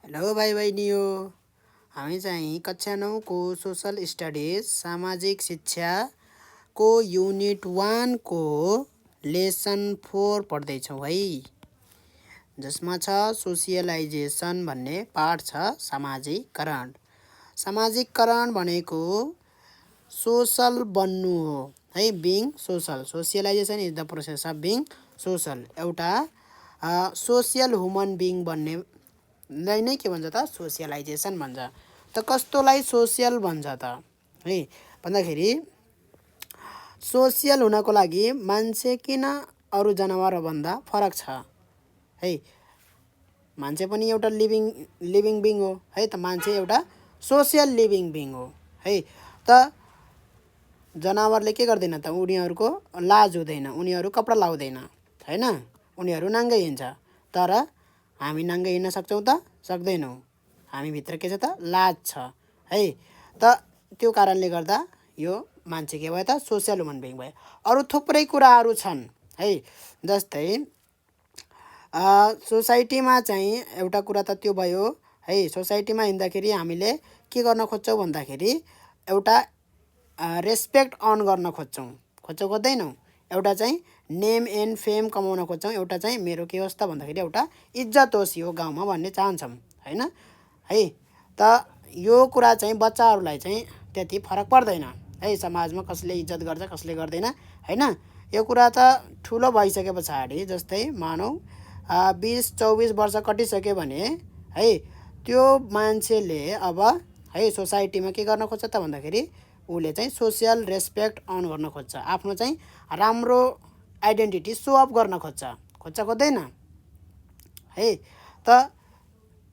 Hello भाइ बहिनीयो, हामी चाहिँ कक्षा 9 को सोसल स्टडिज सामाजिक शिक्षाको युनिट 1 को लेसन 4 पढ्दैछौँ है, जसमा छ सोसियलाइजेसन भन्ने पाठ छ। सामाजिकरण। सामाजिकरण भनेको सोसल बन्नु हो है, being social. Socialisation is the process of being social. एउटा सोसियल ह्युमन बिङ भन्ने नै के भन्छ त सोसियलाइजेसन भन्छ। त कस्तोलाई सोसियल भन्छ त है भन्दाखेरि सोसियल हुनको लागि मान्छे किन अरू जनावरभन्दा फरक छ है। मान्छे पनि एउटा लिभिङ बिङ हो है, त मान्छे एउटा सोसियल लिभिङ बिङ हो है। त जनावरले के गर्दैन त, उनीहरूको लाज हुँदैन, उनीहरू कपडा लाउँदैन हैन, उनीहरू नाङ्गै हिँड्छ। तर हामी नाङ्गै हिँड्न सक्छौँ त सक्दैनौँ, हामीभित्र के छ त लाज छ है। त त्यो कारणले गर्दा यो मान्छे के भयो त सोसियल ह्युमन बिङ भयो। अरू थुप्रै कुराहरू छन् है, जस्तै सोसाइटीमा चाहिँ एउटा कुरा त त्यो भयो है। सोसाइटीमा हिँड्दाखेरि हामीले के गर्न खोज्छौँ भन्दाखेरि एउटा रेस्पेक्ट अर्न गर्न खोज्दैनौँ। एउटा चाहिँ नेम एन्ड फेम कमाउन खोज्छौँ, एउटा चाहिँ मेरो के होस् त भन्दाखेरि एउटा इज्जत होस् यो गाउँमा भन्ने चाहन्छौँ हैन है। त यो कुरा चाहिँ बच्चाहरूलाई चाहिँ त्यति फरक पर्दैन है, समाजमा कसले इज्जत गर्छ कसले गर्दैन हैन। यो कुरा त ठुलो भइसके पछाडि, जस्तै मानौ 20-24 वर्ष कटिसक्यो भने है, त्यो मान्छेले अब है सोसाइटीमा के गर्न खोज्छ त भन्दाखेरि उसले चाहिँ सोसियल रेस्पेक्ट अर्न गर्न खोज्छ, आफ्नो चाहिँ राम्रो आइडेन्टिटी सो अफ गर्न खोज्दैन है। त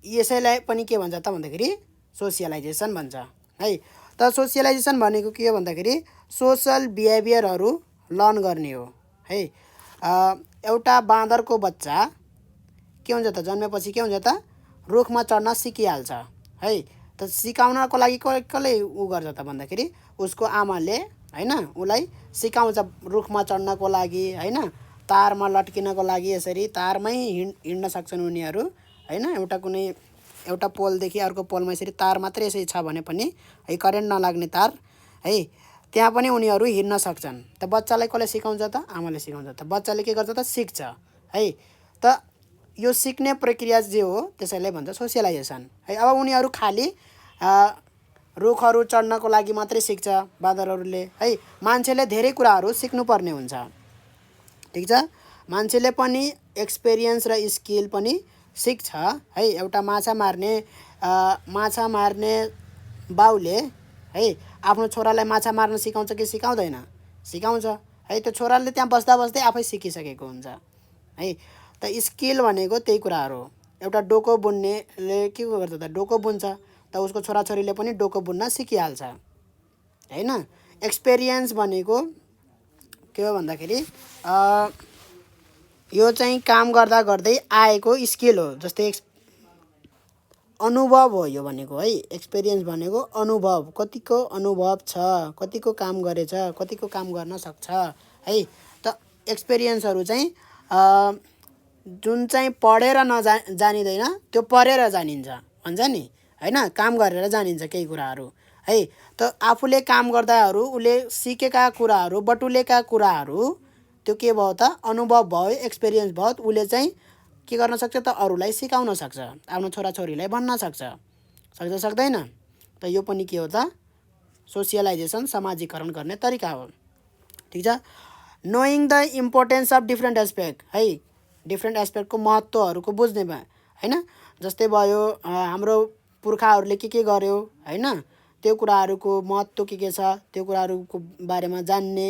यसैलाई पनि के भन्छ त भन्दाखेरि सोसियलाइजेसन भन्छ है। त सोसियलाइजेसन भनेको के हो भन्दाखेरि सोसल बिहेभियरहरू लर्न गर्ने हो है। एउटा बाँदरको बच्चा के हुन्छ त, जन्मेपछि के हुन्छ त रुखमा चढ्न सिकिहाल्छ है। त सिकाउनको लागि कसले गर्छ त भन्दाखेरि उसको आमाले हैन, उसलाई सिकाउँछ रुखमा चढ्नको लागि हैन, तारमा लट्किनको लागि। यसरी तारमै हिँड्न सक्छन् उनीहरू हैन। एउटा पोलदेखि अर्को पोलमा यसरी तार मात्रै यसरी छ भने पनि है, करेन्ट नलाग्ने तार है, त्यहाँ पनि उनीहरू हिँड्न सक्छन्। त बच्चालाई कसले सिकाउँछ त, आमाले सिकाउँछ। त बच्चाले के गर्छ त सिक्छ है। त यो सिक्ने प्रक्रिया जे हो त्यसैलाई भन्छ सोसियलाइजेसन है। अब उनीहरू खालि रुखहरू चढ्नको लागि मात्रै सिक्छ बाँदरहरूले है, मान्छेले धेरै कुराहरू सिक्नुपर्ने हुन्छ, ठिक छ। मान्छेले पनि एक्सपिरियन्स र स्किल पनि सिक्छ है। एउटा माछा मार्ने बाउले है आफ्नो छोरालाई माछा मार्न सिकाउँछ कि सिकाउँदैन? सिकाउँछ है। त्यो छोराले त्यहाँ बस्दा बस्दै आफै सिकिसकेको हुन्छ है। त स्किल भनेको त्यही कुराहरू हो। एउटा डोको बुन्नेले के गर्छ त, डोको बुन्छ, त उसको छोराछोरीले पनि डोको बुन्न सिकिहाल्छ हैन। एक्सपिरियन्स भनेको के हो भन्दाखेरि यो चाहिँ काम गर्दा गर्दै आएको स्किल हो, जस्तै अनुभव हो यो भनेको है। एक्सपिरियन्स भनेको अनुभव, कतिको अनुभव छ, कतिको काम गरेछ, कतिको काम गर्न सक्छ है। त एक्सपिरियन्सहरू चाहिँ जुन चाहिँ पढेर जानिँदैन त्यो पढेर जानिन्छ भन्छ नि हैन, काम गरेर जानिन्छ केही कुराहरू है। त आफूले काम गर्दाहरू उसले सिकेका कुराहरू, बटुलेका कुराहरू त्यो के भयो त अनुभव भयो, एक्सपिरियन्स भयो। उसले चाहिँ के गर्न सक्छ त, अरूलाई सिकाउन सक्छ, आफ्नो छोराछोरीलाई भन्न सक्दैन? त यो पनि के हो त सोसियलाइजेसन, समाजीकरण गर्ने तरिका हो, ठिक छ। Knowing the importance of different aspect है, डिफ्रेन्ट एस्पेक्टको महत्त्वहरूको बुझ्ने भयो हैन। जस्तै भयो हाम्रो पुर्खाहरूले के गर्यो हैन, त्यो कुराहरूको महत्त्व के छ त्यो कुराहरूको बारेमा जान्ने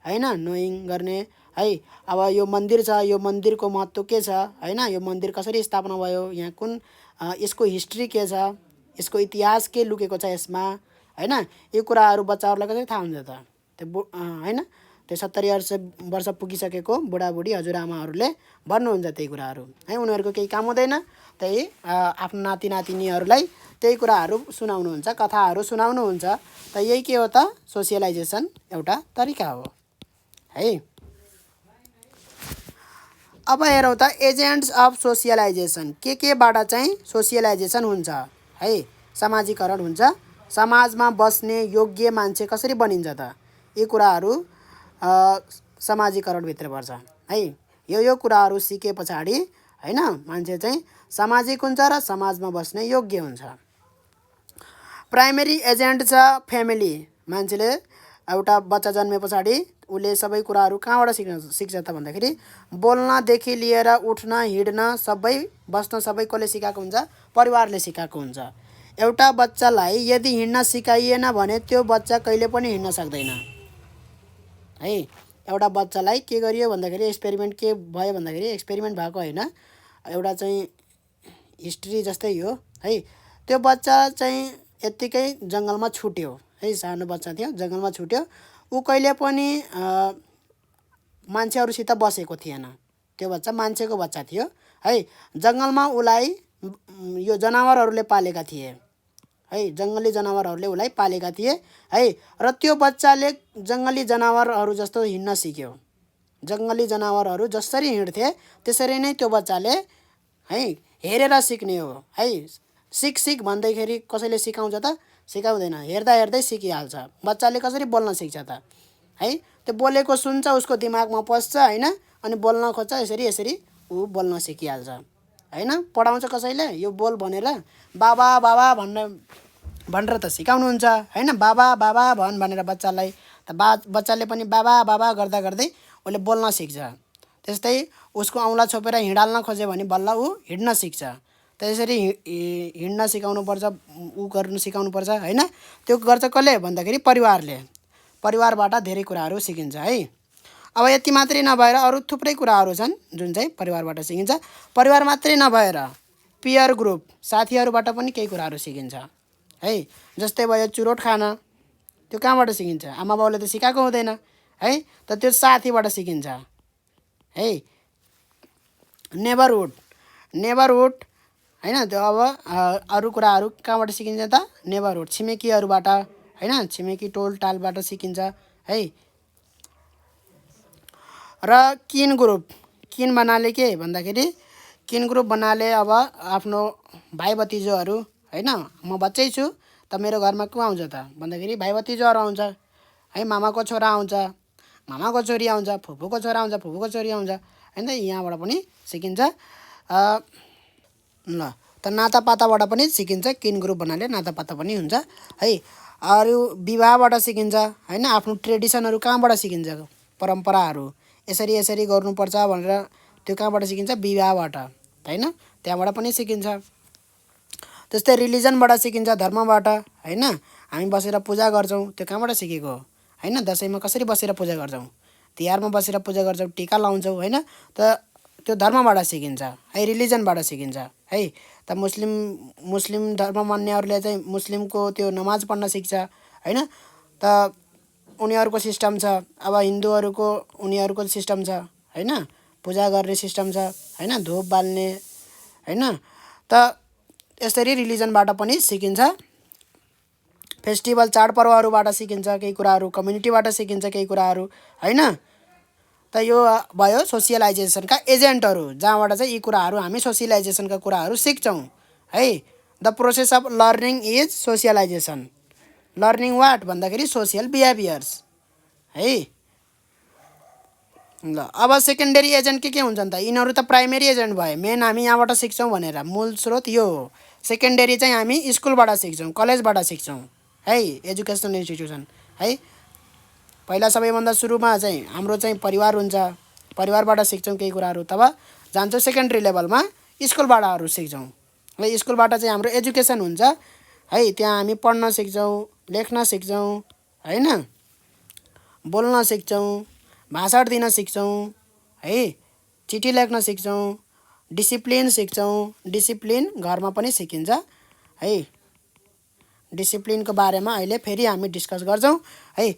हैन, नोइङ गर्ने है। अब यो मन्दिर छ, यो मन्दिरको महत्त्व के छ हैन, यो मन्दिर कसरी स्थापना भयो, यहाँ कुन यसको हिस्ट्री के छ, यसको इतिहास के लुकेको छ यसमा हैन। यो कुराहरू बच्चाहरूलाई कसरी थाहा हुन्छ त, त्यो हैन, त्यो 70 वर्ष पुगिसकेको बुढाबुढी हजुरआमाहरूले भन्नुहुन्छ त्यही कुराहरू है। उनीहरूको केही काम हुँदैन, त्यही आफ्नो नाति नातिनीहरूलाई त्यही कुराहरू सुनाउनुहुन्छ, कथाहरू सुनाउनुहुन्छ। त यही के हो त सोसियलाइजेसन एउटा तरिका हो है। अब हेरौँ त एजेन्ट्स अफ सोसियलाइजेसन केबाट चाहिँ सोसियलाइजेसन हुन्छ है, समाजीकरण हुन्छ। समाजमा बस्ने योग्य मान्छे कसरी बनिन्छ त, यी कुराहरू समाजीकरणभित्र पर्छ है। यो कुराहरू सिके पछाडि हैन मान्छे चाहिँ सामाजिक हुन्छ र समाजमा बस्ने योग्य हुन्छ। प्राइमेरी एजेन्ट छ फ्यामिली। मान्छेले एउटा बच्चा जन्मे पछाडि उसले सबै कुराहरू कहाँबाट सिक्छ त भन्दाखेरि बोल्नदेखि लिएर उठ्न हिँड्न सबै बस्न सबै कसले सिकाएको हुन्छ, परिवारले सिकाएको हुन्छ। एउटा बच्चालाई यदि हिँड्न सिकाइएन भने त्यो बच्चा कहिले पनि हिँड्न सक्दैन है। एउटा बच्चालाई के गरियो भन्दाखेरि एक्सपेरिमेन्ट के भयो भन्दाखेरि एक्सपेरिमेन्ट भएको होइन, एउटा चाहिँ हिस्ट्री जस्तै हो है। त्यो बच्चा चाहिँ यत्तिकै जङ्गलमा छुट्यो है, सानो बच्चा थियो जङ्गलमा छुट्यो, ऊ कहिले पनि मान्छेहरूसित बसेको थिएन। त्यो बच्चा मान्छेको बच्चा थियो है। जङ्गलमा उसलाई यो जनावरहरूले पालेका थिए है, जङ्गली जनावरहरूले उसलाई पालेका थिए है। र त्यो बच्चाले जङ्गली जनावरहरू जस्तो हिँड्न सिक्यो। जङ्गली जनावरहरू जसरी हिँड्थे त्यसरी नै त्यो बच्चाले है हेरेर सिक्ने हो है। सिक भन्दाखेरि कसैले सिकाउँछ त, सिकाउँदैन, हेर्दा हेर्दै सिकिहाल्छ। बच्चाले कसरी बोल्न सिक्छ त है, त्यो बोलेको सुन्छ उसको दिमागमा पस्छ होइन, अनि बोल्न खोज्छ, यसरी ऊ बोल्न सिकिहाल्छ होइन। पढाउँछ कसैले यो बोल भनेर बाबा बाबा भनेर त सिकाउनुहुन्छ होइन, बाबा बाबा भनेर बच्चालाई त बच्चाले पनि बाबा बाबा गर्दा गर्दै उसले बोल्न सिक्छ। त्यस्तै उसको औँला छोपेर हिँडाल्न खोज्यो भने बल्ल ऊ हिँड्न सिक्छ। त्यसरी हिँड्न सिकाउनुपर्छ, ऊ गर्नु सिकाउनुपर्छ होइन। त्यो गर्छ कसले भन्दाखेरि परिवारले। परिवारबाट धेरै कुराहरू सिकिन्छ है। अब यति मात्रै नभएर अरू थुप्रै कुराहरू छन् जुन चाहिँ परिवारबाट सिकिन्छ। परिवार मात्रै नभएर पियर ग्रुप साथीहरूबाट पनि केही कुराहरू सिकिन्छ है। जस्तै भयो चुरोट खान, त्यो कहाँबाट सिकिन्छ, आमा बाउले त सिकाएको हुँदैन है, त त्यो साथीबाट सिकिन्छ है। नेबरहुड होइन, त्यो अब अरू कुराहरू कहाँबाट सिकिन्छ त, नेबरहुड छिमेकीहरूबाट होइन, छिमेकी टोलटालबाट सिकिन्छ है। र किन भन्नाले के भन्दाखेरि किन ग्रुप भन्नाले अब आफ्नो भाइ भतिजोहरू होइन, म बच्चै छु त मेरो घरमा को आउँछ त भन्दाखेरि भाइ भतिजोहरू आउँछ है, मामाको छोरा आउँछ, मामाको छोरी आउँछ, फुपूको छोरा आउँछ, फुपूको छोरी आउँछ होइन। यहाँबाट पनि सिकिन्छ ल। त नातापाताबाट पनि सिकिन्छ, किन ग्रुप भन्नाले नातापाता पनि हुन्छ है। अरू विवाहबाट सिकिन्छ होइन, आफ्नो ट्रेडिसनहरू कहाँबाट सिकिन्छ, परम्पराहरू यसरी गर्नुपर्छ भनेर त्यो कहाँबाट सिकिन्छ, विवाहबाट होइन, त्यहाँबाट पनि सिकिन्छ। त्यस्तै रिलिजनबाट सिकिन्छ, धर्मबाट होइन। हामी बसेर पूजा गर्छौँ, त्यो कहाँबाट सिकेको होइन, दसैँमा कसरी बसेर पूजा गर्छौँ, तिहारमा बसेर पूजा गर्छौँ, टिका लाउँछौँ होइन, त त्यो धर्मबाट सिकिन्छ है, रिलिजनबाट सिकिन्छ है। त मुस्लिम धर्म मान्नेहरूले चाहिँ मुस्लिमको त्यो नमाज पढ्न सिक्छ होइन, त उनीहरूको सिस्टम छ। अब हिन्दूहरूको उनीहरूको सिस्टम छ होइन, पूजा गर्ने सिस्टम छ होइन, धूप बाल्ने होइन। त यसरी रिलिजनबाट पनि सिकिन्छ। फेस्टिभल चाडपर्वहरूबाट सिकिन्छ केही कुराहरू, कम्युनिटीबाट सिकिन्छ केही कुराहरू होइन। त यो भयो सोसियलाइजेसनका एजेन्टहरू, जहाँबाट चाहिँ यी कुराहरू हामी सोसियलाइजेसनका कुराहरू सिक्छौँ है। The process of learning is socialisation. Learning what भन्दाखेरि सोसियल बिहेभियर्स है। ल अब सेकेन्डरी एजेन्ट के हुन्छन् त, यिनीहरू त प्राइमेरी एजेन्ट भयो, मेन हामी यहाँबाट सिक्छौँ भनेर मूल स्रोत यो हो। सेकेन्डरी चाहिँ हामी स्कुलबाट सिक्छौँ, कलेजबाट सिक्छौँ है, एजुकेसनल इन्स्टिट्युसन है। पहिला सबैभन्दा सुरुमा चाहिँ हाम्रो चाहिँ परिवार हुन्छ, परिवारबाट सिक्छौँ केही कुराहरू, तब जान्छौँ सेकेन्डरी लेभलमा स्कुलबाटहरू सिक्छौँ है। स्कुलबाट चाहिँ हाम्रो एजुकेसन हुन्छ है, त्यहाँ हामी पढ्न सिक्छौँ, लेख्न सिक्छौँ होइन, बोल्न सिक्छौँ, भाषण दिन सिक्छौँ है, चिठी लेख्न सिक्छौँ, डिसिप्लिन सिक्छौँ। डिसिप्लिन घरमा पनि सिकिन्छ है। डिसिप्लिनको बारेमा अहिले फेरि हामी डिस्कस गर्छौँ है।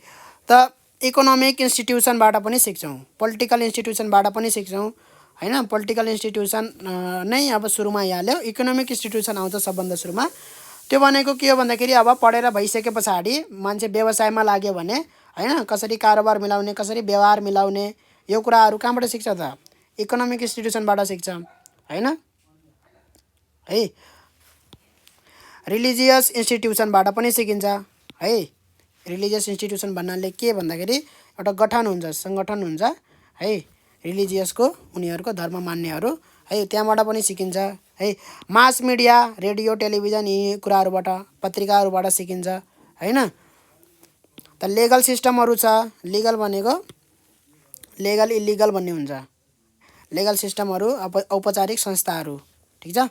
त इकोनोमिक इन्स्टिट्युसनबाट पनि सिक्छौँ, पोलिटिकल इन्स्टिट्युसनबाट पनि सिक्छौँ होइन। पोलिटिकल इन्स्टिट्युसन नै अब सुरुमा आइहाल्यो, इकोनोमिक इन्स्टिट्युसन आउँछ सबभन्दा सुरुमा। त्यो भनेको के हो भन्दाखेरि अब पढेर भइसके पछाडि मान्छे व्यवसायमा लाग्यो भने होइन, कसरी कारोबार मिलाउने, कसरी व्यवहार मिलाउने, यो कुराहरू कहाँबाट सिक्छ त, इकोनोमिक इन्स्टिट्युसनबाट सिक्छ हैन है। रिलिजियस इन्स्टिट्युसनबाट पनि सिकिन्छ है। रिलिजियस इन्स्टिट्युसन भन्नाले के भन्दाखेरि एउटा गठन हुन्छ, सङ्गठन हुन्छ है रिलिजियसको, उनीहरूको धर्म मान्नेहरू है, त्यहाँबाट पनि सिकिन्छ है। मास मिडिया, रेडियो टेलिभिजन, यी कुराहरूबाट, पत्रिकाहरूबाट सिकिन्छ हैन। त लेगल सिस्टमहरू छ। लिगल भनेको लेगल इलिगल भन्ने हुन्छ। लेगल सिस्टमहरू औपचारिक संस्थाहरू, ठिक छ।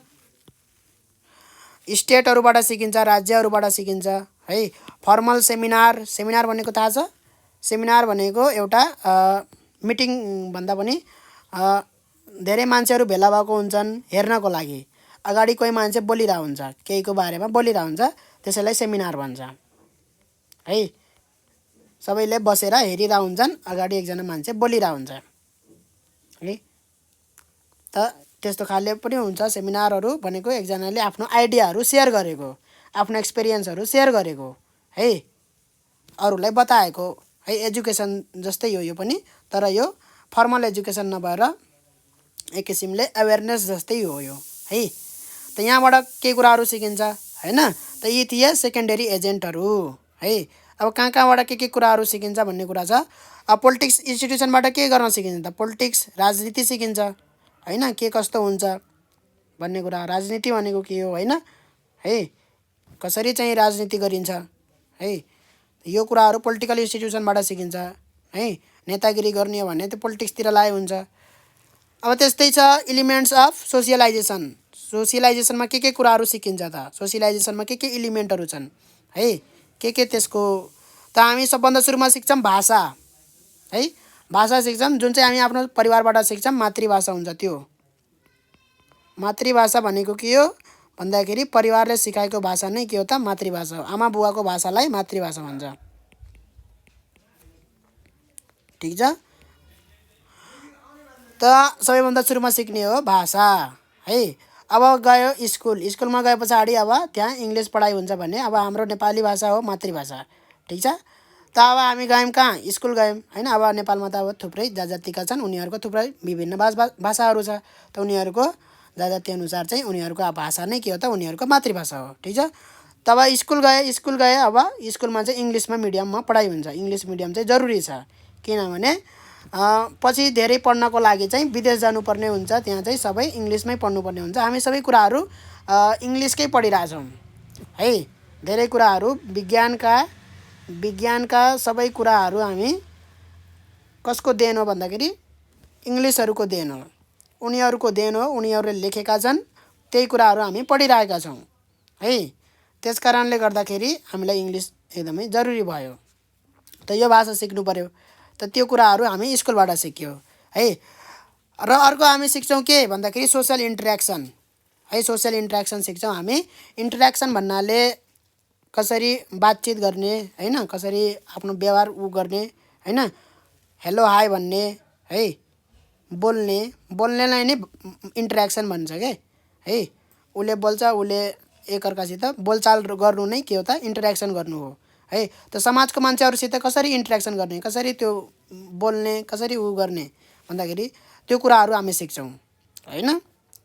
स्टेटहरूबाट सिकिन्छ, राज्यहरूबाट सिकिन्छ है। फर्मल सेमिनार, सेमिनार भनेको थाहा छ? सेमिनार भनेको एउटा मिटिङ भन्दा पनि धेरै मान्छेहरू भेला भएको हुन्छन् हेर्नको लागि। अगाडि कोही मान्छे बोलिरहेको हुन्छ, केहीको बारेमा बोलिरहेको हुन्छ, त्यसैलाई सेमिनार भन्छ है। सबैले बसेर हेरिरहेको हुन्छन्, अगाडि एकजना मान्छे बोलिरहेको हुन्छ है। त त्यस्तो खाले पनि हुन्छ। सेमिनारहरू भनेको एकजनाले आफ्नो आइडियाहरू सेयर गरेको, आफ्नो एक्सपिरियन्सहरू सेयर गरेको है, अरूलाई बताएको है। एजुकेसन जस्तै हो यो पनि, तर यो फर्मल एजुकेसन नभएर एक किसिमले अवेरनेस जस्तै हो यो है। त यहाँबाट केही कुराहरू सिकिन्छ हैन। त यी थिए सेकेन्डरी एजेन्टहरू है। अब कहाँबाट के कुराहरू सिकिन्छ भन्ने कुरा छ। अब पोलिटिक्स इन्स्टिट्युसनबाट के गर्न सिकिन्छ त? पोलिटिक्स, राजनीति सिकिन्छ हैन, के कस्तो हुन्छ भन्ने कुरा। राजनीति भनेको के हो हैन है, कसरी चाहिँ राजनीति गरिन्छ है, यो कुराहरू पोलिटिकल इन्स्टिट्युसनबाट सिकिन्छ है। नेतागिरी गर्ने हो भने त्यो पोलिटिक्सतिर लाए हुन्छ। अब त्यस्तै छ इलिमेन्ट्स अफ सोसियलाइजेसन। सोसियलाइजेसनमा के कुराहरू सिकिन्छ त? सोसियलाइजेसनमा के इलिमेन्टहरू छन् है, के त्यसको। त हामी सबभन्दा सुरुमा सिक्छौँ भाषा है। भाषा सिक्छौँ, जुन चाहिँ हामी आफ्नो परिवारबाट सिक्छौँ, मातृभाषा हुन्छ त्यो। मातृभाषा भनेको के हो भन्दाखेरि परिवारले सिकाएको भाषा नै के हो त? मातृभाषा हो। आमा बुवाको भाषालाई मातृभाषा भन्छ, ठिक छ। त सबैभन्दा सुरुमा सिक्ने हो भाषा है। अब गयो स्कुल, स्कुलमा गए पछाडि अब त्यहाँ इङ्ग्लिस पढाइ हुन्छ भने अब हाम्रो नेपाली भाषा हो मातृभाषा, ठिक छ। त अब हामी गयौँ कहाँ? स्कुल गयौँ हैन। अब नेपालमा त अब थुप्रै जातिका छन्, उनीहरूको थुप्रै विभिन्न भाषाहरू छ। त उनीहरूको जाति अनुसार चाहिँ उनीहरूको भाषा नै के हो त? उनीहरूको मातृभाषा हो, ठिक छ। तब स्कुल गए अब स्कुलमा चाहिँ इङ्ग्लिसमा मिडियममा पढाइ हुन्छ। इङ्ग्लिस मिडियम चाहिँ जरुरी छ, किनभने पछि धेरै पढ्नको लागि चाहिँ विदेश जानुपर्ने हुन्छ, त्यहाँ चाहिँ सबै इङ्ग्लिसमै पढ्नुपर्ने हुन्छ। हामी सबै कुराहरू इङ्ग्लिसकै पढिरहेछौँ है। धेरै कुराहरू विज्ञानका सबै कुराहरू हामी कसको देन हो भन्दाखेरि इङ्ग्लिसहरूको देन हो, उनीहरूको देन हो। उनीहरूले लेखेका छन्, त्यही कुराहरू हामी पढिरहेका छौँ है। त्यस कारणले गर्दाखेरि हामीलाई इङ्ग्लिस एकदमै जरुरी भयो। त यो भाषा सिक्नु पर्यो। त त्यो कुराहरू हामी स्कुलबाट सिक्यौँ है। र अर्को हामी सिक्छौँ के भन्दाखेरि सोसियल इन्टरेक्सन है। सोसियल इन्टरेक्सन सिक्छौँ हामी। इन्टरेक्सन भन्नाले कसरी बातचित गर्ने हैन, कसरी आफ्नो व्यवहार गर्ने हैन, हेलो हाई भन्ने है, बोल्नेलाई नै इन्टरेक्सन भन्छ के है। उसले बोल्छ, उसले एकअर्कासित बोलचाल गर्नु नै के हो त? इन्टरेक्सन गर्नु हो है। त समाजको मान्छेहरूसित कसरी इन्टरेक्सन गर्ने, कसरी त्यो बोल्ने, कसरी गर्ने भन्दाखेरि त्यो कुराहरू हामी सिक्छौँ हैन।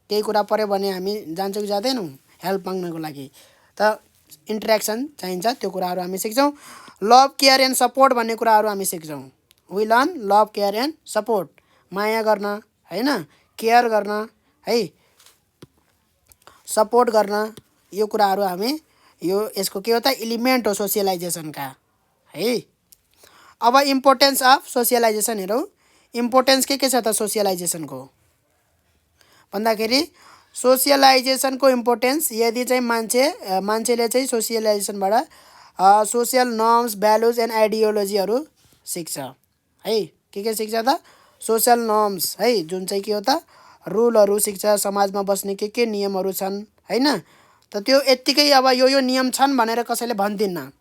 केही कुरा पऱ्यो भने हामी जान्छौँ कि जाँदैनौँ हेल्प माग्नको लागि, त इन्टरेक्सन चाहिन्छ, त्यो कुराहरू हामी सिक्छौँ। लभ, केयर एन्ड सपोर्ट भन्ने कुराहरू हामी सिक्छौँ। We learn love, care and support. माया गर्न हैन, केयर गर्न है, सपोर्ट गर्न, यो कुराहरू हामी यसको के हो त? इलिमेन्ट हो सोसियलाइजेसनका है। अब इम्पोर्टेन्स अफ सोसियलाइजेसन हेरौँ। इम्पोर्टेन्स के छ त सोसियलाइजेसनको भन्दाखेरि सोसियलाइजेसनको इम्पोर्टेन्स यदि चाहिँ मान्छेले चाहिँ सोसियलाइजेसनबाट सोसियल नर्म्स, भ्यालुज एन्ड आइडियोलोजीहरू सिक्छ है। के सिक्छ त? सोसियल नर्म्स है, जुन चाहिँ के हो त? रुलहरू सिक्छ, समाजमा बस्ने के नियमहरू छन् हैन। त त्यो यत्तिकै अब यो नियम छन् भनेर कसैले भन्दिन्न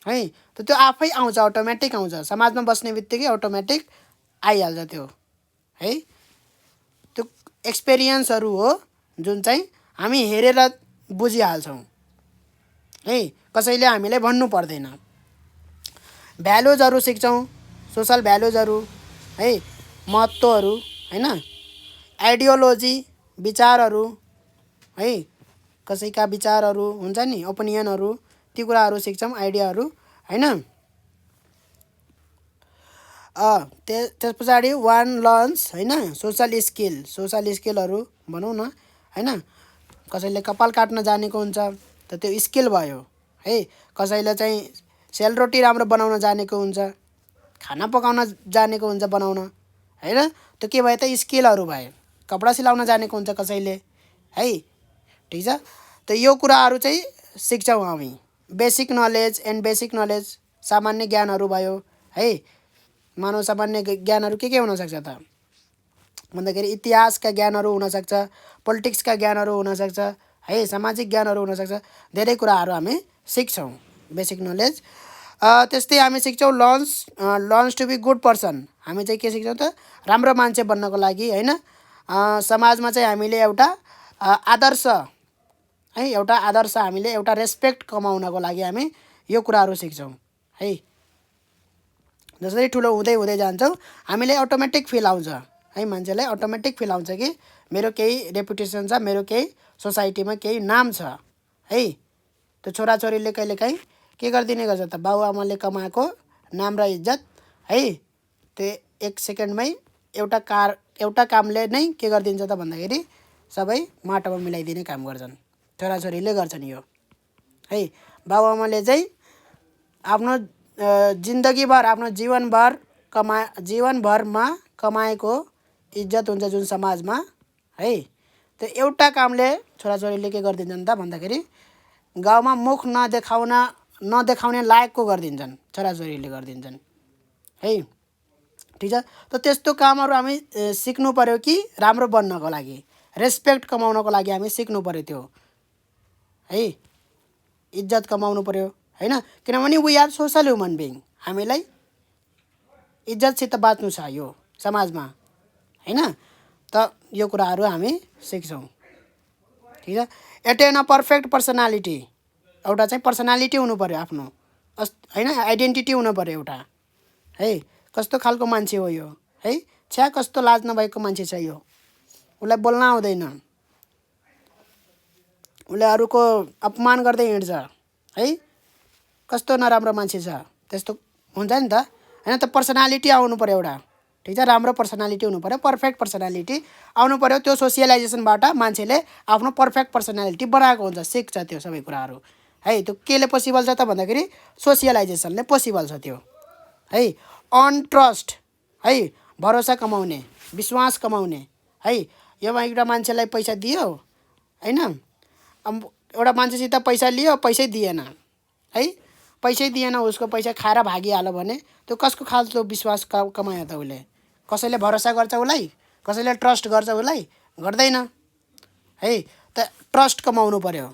है। त त्यो आफै आउँछ, अटोमेटिक आउँछ। समाजमा बस्ने बित्तिकै अटोमेटिक आइहाल्छ त्यो है। त्यो एक्सपिरियन्सहरू हो जुन चाहिँ हामी हेरेर बुझिहाल्छौँ है, कसैले हामीलाई भन्नु पर्दैन। भ्यालुजहरू सिक्छौँ, सोसल भ्यालुजहरू है, महत्त्वहरू हैन। आइडियोलोजी विचारहरू है, कसैका विचारहरू हुन्छ नि, ओपिनियनहरू, ती कुराहरू सिक्छौँ, आइडियाहरू हैन। त्यस पछाडि वान लर्न्स हैन सोसल स्किलहरू भनौँ न हैन। कसैले कपाल काट्न जानेको हुन्छ त त्यो स्किल भयो है। कसैले चाहिँ सेलरोटी राम्रो बनाउन जानेको हुन्छ, खाना पकाउन जानेको हुन्छ बनाउन हैन, त्यो के भयो त स्किलहरू भयो। कपडा सिलाउन जानेको हुन्छ कसैले है, ठिक छ। त यो कुराहरू चाहिँ सिक्छौँ हामी। बेसिक नलेज सामान्य ज्ञानहरू भयो है। मानव सामान्य ज्ञानहरू के हुनसक्छ त भन्दाखेरि इतिहासका ज्ञानहरू हुनसक्छ, पोलिटिक्सका ज्ञानहरू हुनसक्छ है, सामाजिक ज्ञानहरू हुनसक्छ, धेरै कुराहरू हामी सिक्छौँ बेसिक नलेज। त्यस्तै हामी सिक्छौँ learns to be good person. हामी चाहिँ के सिक्छौँ त राम्रो मान्छे बन्नको लागि हैन। समाजमा चाहिँ हामीले एउटा आदर्श है, एउटा आदर्श हामीले एउटा रेस्पेक्ट कमाउनको लागि हामी यो कुराहरू सिक्छौँ है। जसरी ठुलो हुँदै हुँदै जान्छौँ हामीले अटोमेटिक फिल आउँछ है, मान्छेलाई अटोमेटिक फिल आउँछ कि मेरो केही रेपुटेसन छ, मेरो केही सोसाइटीमा केही नाम छ है। त्यो छोराछोरीले कहिलेकाहीँ के गरिदिने गर्छ त बाबुआमाले कमाएको नाम र इज्जत है, त्यो एक सेकेन्डमै एउटा कामले नै के गरिदिन्छ त भन्दाखेरि सबै माटोमा मिलाइदिने काम गर्छन्, छोराछोरीले गर्छन् यो है। बाबुआमाले चाहिँ आफ्नो जिन्दगीभर, आफ्नो जीवनभरमा कमाएको इज्जत हुन्छ जुन समाजमा है, त्यो एउटा कामले छोराछोरीले के गरिदिन्छन् त भन्दाखेरि गाउँमा मुख नदेखाउने लायकको गरिदिन्छन्, छोराछोरीले गरिदिन्छन् है, ठिक छ। त त्यस्तो कामहरू हामी सिक्नु पर्यो कि राम्रो बन्नको लागि, रेस्पेक्ट कमाउनको लागि हामी सिक्नु पर्यो त्यो है, इज्जत कमाउनु पर्यो हैन। किनभने we are social human being, हामीलाई इज्जतसित बाँच्नु छ यो समाजमा हैन। त यो कुराहरू हामी सिक्छौँ, ठिक छ। एटेन अ पर्फेक्ट पर्सनालिटी, एउटा चाहिँ पर्सनालिटी हुनु पर्यो आफ्नो हैन, आइडेन्टिटी हुनु पर्यो एउटा है। कस्तो खालको मान्छे हो यो है, छ्या कस्तो लाज नभएको मान्छे छ यो, उसलाई बोल्न आउँदैन, उसले अरूको अपमान गर्दै हिँड्छ है, कस्तो नराम्रो मान्छे छ, त्यस्तो हुन्छ नि त हैन। त पर्सनालिटी आउनु पर्यो एउटा, ठिक छ, राम्रो पर्सनालिटी हुनु पर्यो, पर्फेक्ट पर्सनालिटी आउनु पर्यो। त्यो सोसियलाइजेसनबाट मान्छेले आफ्नो पर्फेक्ट पर्सनालिटी बनाएको हुन्छ, सिक्छ त्यो सबै कुराहरू है। त्यो केले पोसिबल छ त भन्दाखेरि सोसियलाइजेसनले पोसिबल छ त्यो है। अन ट्रस्ट है, भरोसा कमाउने, विश्वास कमाउने है। यो एउटा मान्छेलाई पैसा दियो हैन, एउटा मान्छेसित पैसा लियो, पैसै दिएन है, पैसै दिएन, उसको पैसा खाएर भागिहाल्यो भने त्यो कसको खालको विश्वास कमायो त उसले। कसैले भरोसा गर्छ उसलाई, कसैले ट्रस्ट गर्छ उसलाई, गर्दैन है। त ट्रस्ट कमाउनु पर्यो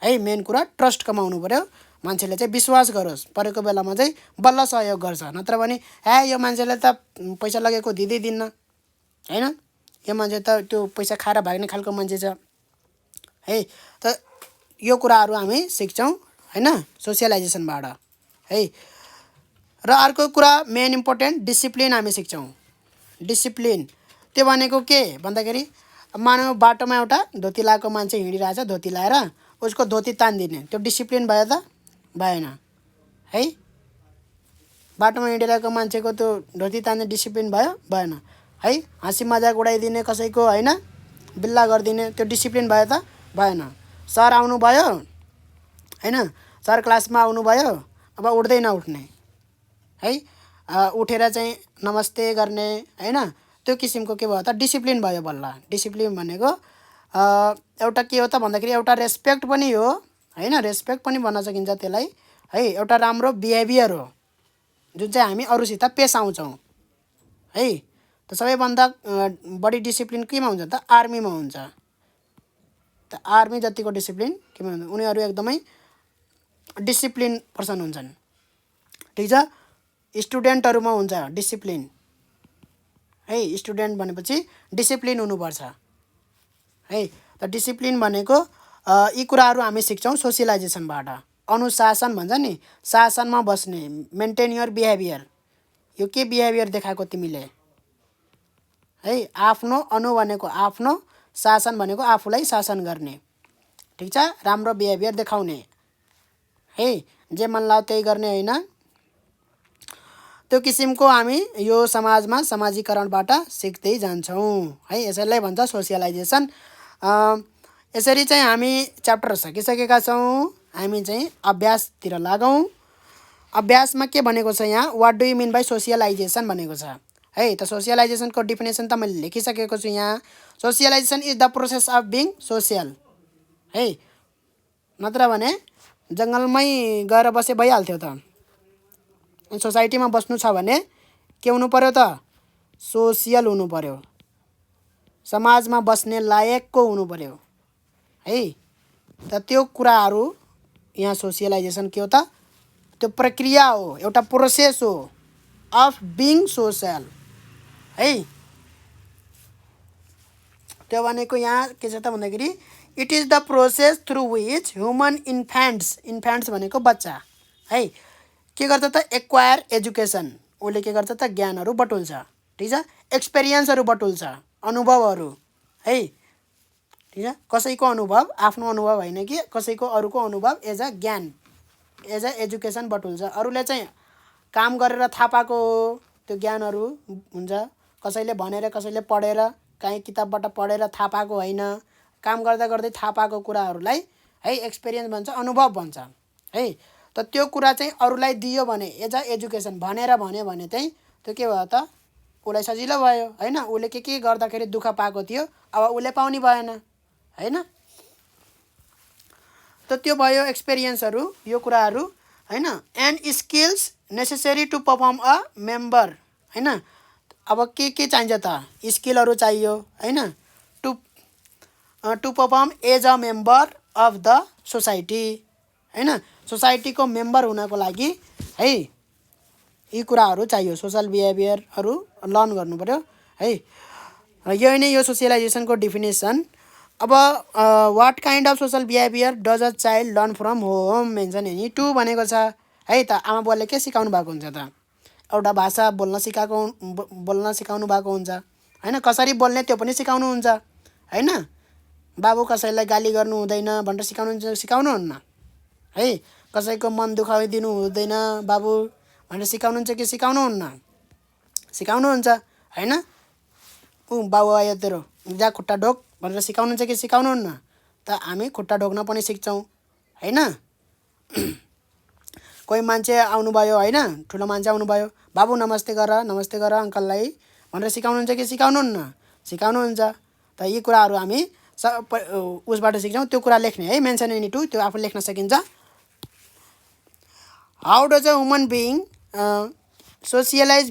है, मेन कुरा ट्रस्ट कमाउनु पर्यो। मान्छेले चाहिँ विश्वास गरोस्, परेको बेलामा चाहिँ बल्ल सहयोग गर्छ, नत्र भने यो मान्छेले त पैसा लगेको दिँदै दिन्न हैन, यो मान्छे त त्यो पैसा खाएर भाग्ने खालको मान्छे छ है। त यो कुराहरू हामी सिक्छौँ हैन सोसियलाइजेसनबाट है। र अर्को कुरा मेन इम्पोर्टेन्ट डिसिप्लिन हामी सिक्छौँ। डिसिप्लिन त्यो भनेको के भन्दाखेरि मानव बाटोमा एउटा धोती लगाएको मान्छे हिँडिरहेछ, धोती लाएर उसको धोती तान्दिने, त्यो डिसिप्लिन भयो त भएन है। बाटोमा हिँडिरहेको मान्छेको त्यो धोती तान्ने डिसिप्लिन भयो भएन है। हाँसी मजाक उडाइदिने कसैको हैन, बिल्ला गरिदिने, त्यो डिसिप्लिन भयो त भएन। सर आउनु भयो हैन, सर क्लासमा आउनु भयो, अब उठ्दै नउठ्ने है, उठेर चाहिँ नमस्ते गर्ने हैन, त्यो किसिमको के भयो त डिसिप्लिन भयो बल्ल। डिसिप्लिन भनेको एउटा के हो त भन्दाखेरि एउटा रेस्पेक्ट पनि हो हैन, रेस्पेक्ट पनि भन्न सकिन्छ त्यसलाई है। एउटा राम्रो बिहेभियर हो जुन चाहिँ हामी अरूसित पेश आउँछौँ है। त सबैभन्दा बढी डिसिप्लिन केमा हुन्छ त आर्मीमा हुन्छ। त आर्मी जतिको डिसिप्लिन केमा हुन्छ, उनीहरू एकदमै डिसिप्लिन पर्सन हुन्छन्, ठिक छ। स्टुडेन्टहरूमा हुन्छ डिसिप्लिन है, स्टुडेन्ट भनेपछि डिसिप्लिन हुनुपर्छ है। त डिसिप्लिन भनेको यी कुराहरू हामी सिक्छौँ सोसियलाइजेसनबाट। अनुशासन भन्छ नि, शासनमा बस्ने, मेन्टेन योर बिहेभियर। यो के बिहेभियर देखाएको तिमीले है। आफ्नो अनु भनेको आफ्नो, शासन भनेको आफूलाई शासन गर्ने, ठिक छ। राम्रो बिहेभियर देखाउने है, जे मन लाग्यो त्यही गर्ने होइन। त्यो किसिमको हामी यो समाजमा समाजीकरणबाट सिक्दै जान्छौँ है। यसैलाई भन्छ सोसियलाइजेसन। यसरी चाहिँ हामी च्याप्टर सकिसकेका छौँ। हामी चाहिँ अभ्यासतिर लागौँ। अभ्यासमा के भनेको छ यहाँ, what do you mean by socialisation भनेको छ है। त सोसियलाइजेसनको डिफिनेसन त मैले लेखिसकेको छु यहाँ। Socialisation is the process of being social है। नत्र भने जङ्गलमै गएर बसे भइहाल्थ्यो त। सोसाइटीमा बस्नु छ भने के हुनु पर्यो त, सोसियल हुनु पर्यो, समाजमा बस्ने लायकको हुनु पर्यो है। त त्यो कुराहरू यहाँ सोसियलाइजेसन के हो त, त्यो प्रक्रिया हो, एउटा प्रोसेस हो अफ बिङ सोसल है। त्यो भनेको यहाँ के छ त भन्दाखेरि it is the process through which human इन्फेन्ट्स भनेको बच्चा है, के गर्छ त, एक्वायर एजुकेसन, उसले के गर्छ त, ज्ञानहरू बटुल्छ, ठिक छ। एक्सपिरियन्सहरू बटुल्छ, अनुभवहरू है, ठिक छ। कसैको अनुभव आफ्नो अनुभव होइन कि कसैको अरूको अनुभव एज अ ज्ञान, एज अ एजुकेसन बटुल्छ। अरूले चाहिँ काम गरेर थाहा पाएको त्यो ज्ञानहरू हुन्छ, कसैले भनेर कसैले पढेर काहीँ किताबबाट पढेर थाहा पाएको होइन, काम गर्दा गर्दै थाहा पाएको कुराहरूलाई है एक्सपिरियन्स भन्छ, अनुभव भन्छ है। त त्यो कुरा चाहिँ अरूलाई दियो भने एज अ एजुकेसन भनेर भन्यो भने चाहिँ त्यो के भयो त, उसलाई सजिलो भयो होइन। उसले के गर्दाखेरि दुःख पाएको थियो अब उसले पाउने भएन होइन। त त्यो भयो एक्सपिरियन्सहरू, यो कुराहरू होइन। And skills necessary to perform a member होइन। अब के चाहिन्छ त, स्किलहरू चाहियो होइन, to perform as a member of the society होइन। सोसाइटीको मेम्बर हुनको लागि है यी कुराहरू चाहियो, सोसल बिहेभियरहरू लर्न गर्नु पऱ्यो है। यही नै यो सोसियलाइजेसनको डिफिनेसन। अब what kind of social behaviour does a child learn from home mention any two भनेको छ है। त आमा बुवाले के सिकाउनु भएको हुन्छ त, एउटा भाषा बोल्न सिकाउनु भएको हुन्छ होइन। कसरी बोल्ने त्यो पनि सिकाउनुहुन्छ होइन। बाबु कसैलाई गाली गर्नु हुँदैन भनेर सिकाउनुहुन्न है। कसैको मन दुखाइदिनु हुँदैन बाबु भनेर सिकाउनुहुन्छ कि सिकाउनुहुन्छ होइन। बाबु आयो तेरो, जा खुट्टा ढोक भनेर सिकाउनुहुन्छ कि सिकाउनुहुन्न। त हामी खुट्टा ढोक्न पनि सिक्छौँ होइन। कोही मान्छे आउनुभयो होइन, ठुलो मान्छे आउनुभयो, बाबु नमस्ते गर अङ्कललाई भनेर सिकाउनुहुन्छ कि सिकाउनुहुन्छ। त यी कुराहरू हामी उसबाट सिक्छौँ। त्यो कुरा लेख्ने है, मेन्सन एनी टु, त्यो आफू लेख्न सकिन्छ। How does a human being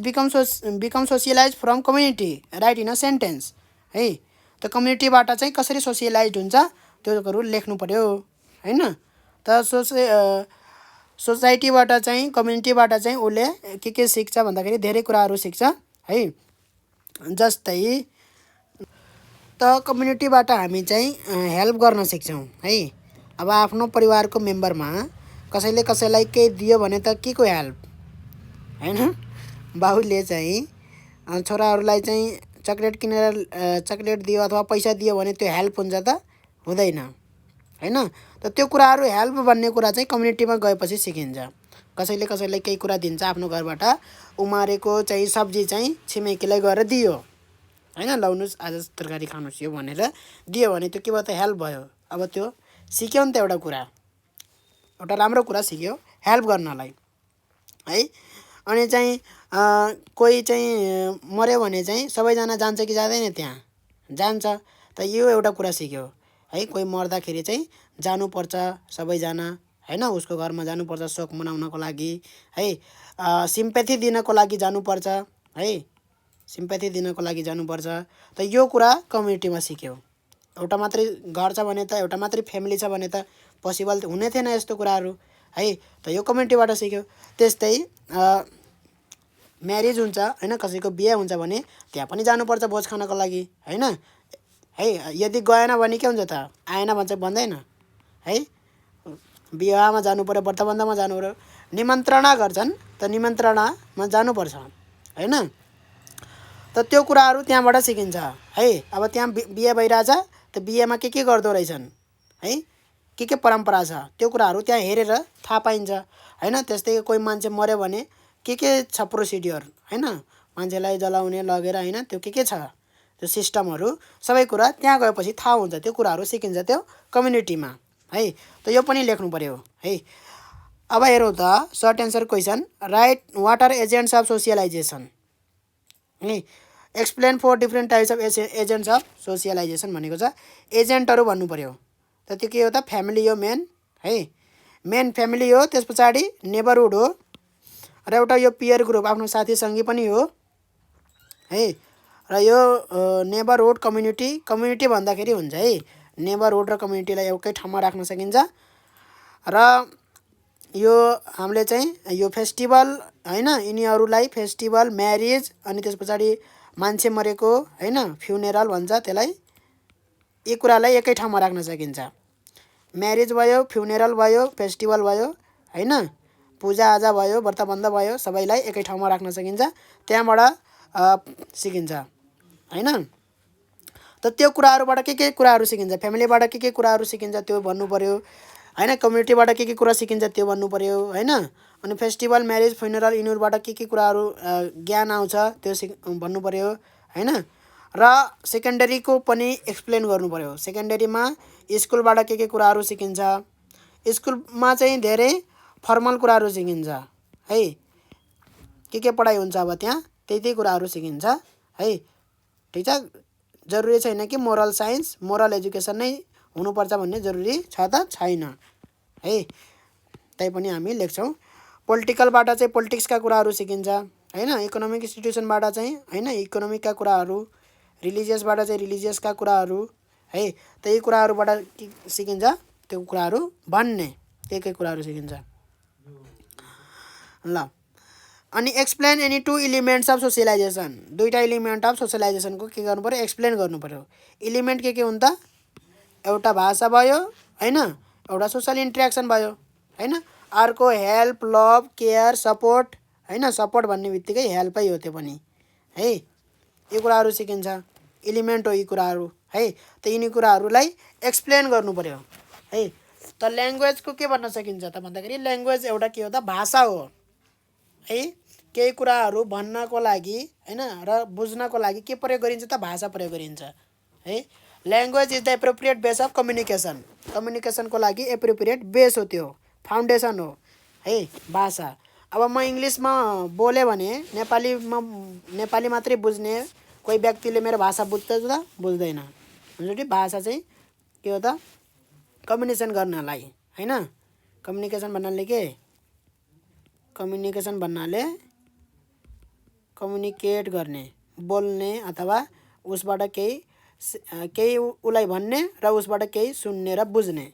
become socialise from community, right in a sentence है। त कम्युनिटीबाट चाहिँ कसरी सोसियलाइज हुन्छ त्योहरू लेख्नु पऱ्यो होइन। त सोसाइटीबाट चाहिँ कम्युनिटीबाट चाहिँ उसले के सिक्छ भन्दाखेरि धेरै कुराहरू सिक्छ है। जस्तै त कम्युनिटीबाट हामी चाहिँ हेल्प गर्न सिक्छौँ है। अब आफ्नो परिवारको मेम्बरमा कसैले कसैलाई केही दियो भने त के को हेल्प होइन। बाबुले चाहिँ छोराहरूलाई चाहिँ चक्लेट दियो अथवा पैसा दियो भने त्यो हेल्प हुन्छ त, हुँदैन होइन। त त्यो कुराहरू हेल्प भन्ने कुरा चाहिँ कम्युनिटीमा गएपछि सिकिन्छ। कसैले कसैलाई केही कुरा दिन्छ, आफ्नो घरबाट उमारेको चाहिँ सब्जी चाहिँ छिमेकीलाई गएर दियो होइन, लाउनुहोस् आज तरकारी खानुहोस् यो भनेर दियो भने त्यो के भयो त, हेल्प भयो। अब त्यो सिक्यो नि त, एउटा राम्रो कुरा सिक्यो हेल्प गर्नलाई है। अनि चाहिँ कोही चाहिँ मऱ्यो भने चाहिँ सबैजना जान्छ कि जाँदैन, त्यहाँ जान्छ। त यो एउटा कुरा सिक्यो है। कोही मर्दाखेरि चाहिँ जानुपर्छ सबैजना होइन, उसको घरमा जानुपर्छ शोक मनाउनको लागि है, सिम्पेथी दिनको लागि जानुपर्छ है, त यो कुरा कम्युनिटीमा सिक्यो। एउटा मात्रै घर छ भने त, एउटा मात्रै फ्यामिली छ भने त पोसिबल हुने थिएन यस्तो कुराहरू है। त यो कम्युनिटीबाट सिक्यो। त्यस्तै म्यारिज हुन्छ होइन, कसैको बिहे हुन्छ भने त्यहाँ पनि जानुपर्छ भोज खानको लागि होइन है। यदि गएन भने के हुन्छ त, आएन भन्छ भन्दैन है। विवाहमा जानु पऱ्यो, व्रतबन्धमा जानु पऱ्यो, निमन्त्रणा गर्छन् त निमन्त्रणामा जानुपर्छ होइन। त त्यो कुराहरू त्यहाँबाट सिकिन्छ है। अब त्यहाँ बिहे भइरहेछ त बिहेमा के गर्दो रहेछन् है, के परम्परा छ त्यो कुराहरू त्यहाँ हेरेर थाहा पाइन्छ हैन। त्यस्तै कोही मान्छे मर्यो भने के छ प्रोसिड्युर हैन, मान्छेलाई जलाउने लगेर हैन, त्यो के छ त्यो सिस्टमहरू सबै कुरा त्यहाँ गएपछि थाहा हुन्छ, त्यो कुराहरू सिकिन्छ त्यो कम्युनिटीमा है। त यो पनि लेख्नु पर्यो है। अब हेरौँ त short answer question, write what are agents of socialisation है। Explain 4 different types of agents of socialisation भनेको छ एजेन्टहरू भन्नु पर्यो। त त्यो के हो त फ्यामिली हो मेन है, मेन फ्यामिली हो, त्यस पछाडि नेबरहुड हो, र एउटा यो पियर ग्रुप आफ्नो साथी सङ्गी पनि हो है। र यो नेबरहुड कम्युनिटी भन्दाखेरि हुन्छ है, नेबरहुड र कम्युनिटीलाई एकै ठाउँमा राख्न सकिन्छ। र यो हामीले चाहिँ यो फेस्टिभल हैन, यिनीहरूलाई फेस्टिभल, म्यारिज, अनि त्यस पछाडि मान्छे मरेको हैन फ्युनेरल भन्छ त्यसलाई, यी कुरालाई एकै ठाउँमा राख्न सकिन्छ। म्यारिज भयो, फ्युनेरल भयो, फेस्टिभल भयो हैन, पूजाआजा भयो, व्रतबन्ध भयो, सबैलाई एकै ठाउँमा राख्न सकिन्छ, त्यहाँबाट सिकिन्छ हैन। त त्यो कुराहरूबाट के कुराहरू सिकिन्छ, फ्यामिलीबाट के कुराहरू सिकिन्छ त्यो भन्नु पर्यो हैन, कम्युनिटीबाट के कुरा सिकिन्छ त्यो भन्नु पर्यो हैन। अनि फेस्टिभल, म्यारिज, फ्युनेरल यिनीहरूबाट के कुराहरू ज्ञान आउँछ त्यो भन्नु पर्यो हैन। र सेकेन्डरीको पनि एक्सप्लेन गर्नु पर्यो। सेकेन्डरीमा स्कुलबाट के कुराहरू सिकिन्छ, स्कुलमा चाहिँ धेरै फर्मल कुराहरू सिकिन्छ है, के पढाइ हुन्छ अब त्यहाँ त्यही कुराहरू सिकिन्छ है। ठिक छ, जरुरी छैन कि मोरल साइन्स, मोरल एजुकेसन नै हुनुपर्छ भन्ने जरुरी छ त छैन है, तैपनि हामी लेख्छौँ। पोलिटिकलबाट चाहिँ पोलिटिक्सका कुराहरू सिकिन्छ हैन, इकोनोमिक इन्स्टिट्युसनबाट चाहिँ हैन इकोनोमिकका कुराहरू, रिलिजियसबाट चाहिँ रिलिजियसका कुराहरू है। त यी कुराहरूबाट के सिकिन्छ त्यो कुराहरू भन्ने, त्यही कुराहरू सिकिन्छ ल। अनि explain any 2 elements of socialisation, दुईटा एलिमेन्ट अफ सोसियलाइजेसनको के गर्नु पर्यो एक्सप्लेन गर्नु पर्यो। एलिमेन्ट के हुन् त, एउटा भाषा भयो हैन, एउटा सोशल इन्ट्रेक्सन भयो हैन, अर्को हेल्प, लभ, केयर, सपोर्ट हैन, सपोर्ट भन्ने बित्तिकै हेल्पै हो त्यो पनि है। यी कुराहरू सिकिन्छ, एलिमेन्ट हो यी कुराहरू है। त यिनी कुराहरूलाई एक्सप्लेन गर्नु पर्यो है। त ल्याङ्ग्वेजको के भन्न सकिन्छ त भन्दाखेरि ल्याङ्ग्वेज एउटा के हो त भाषा हो है। केही कुराहरू भन्नको लागि हैन र बुझ्नको लागि के प्रयोग गरिन्छ त भाषा प्रयोग गरिन्छ है। Language is the appropriate base of communication, कम्युनिकेसनको लागि एप्रोप्रिएट बेस हो, त्यो फाउन्डेसन हो है भाषा। अब म इङ्ग्लिसमा बोलेँ भने नेपाली मात्रै बुझ्ने कोही व्यक्तिले मेरो भाषा बुझ्छ त बुझ्दैन, हुन्छ। भाषा चाहिँ के हो त कम्युनिकेसन गर्नलाई हैन, कम्युनिकेसन भन्नाले के, कम्युनिकेसन भन्नाले कम्युनिकेट गर्ने, बोल्ने अथवा उसबाट केही उसलाई भन्ने र उसबाट केही सुन्ने र बुझ्ने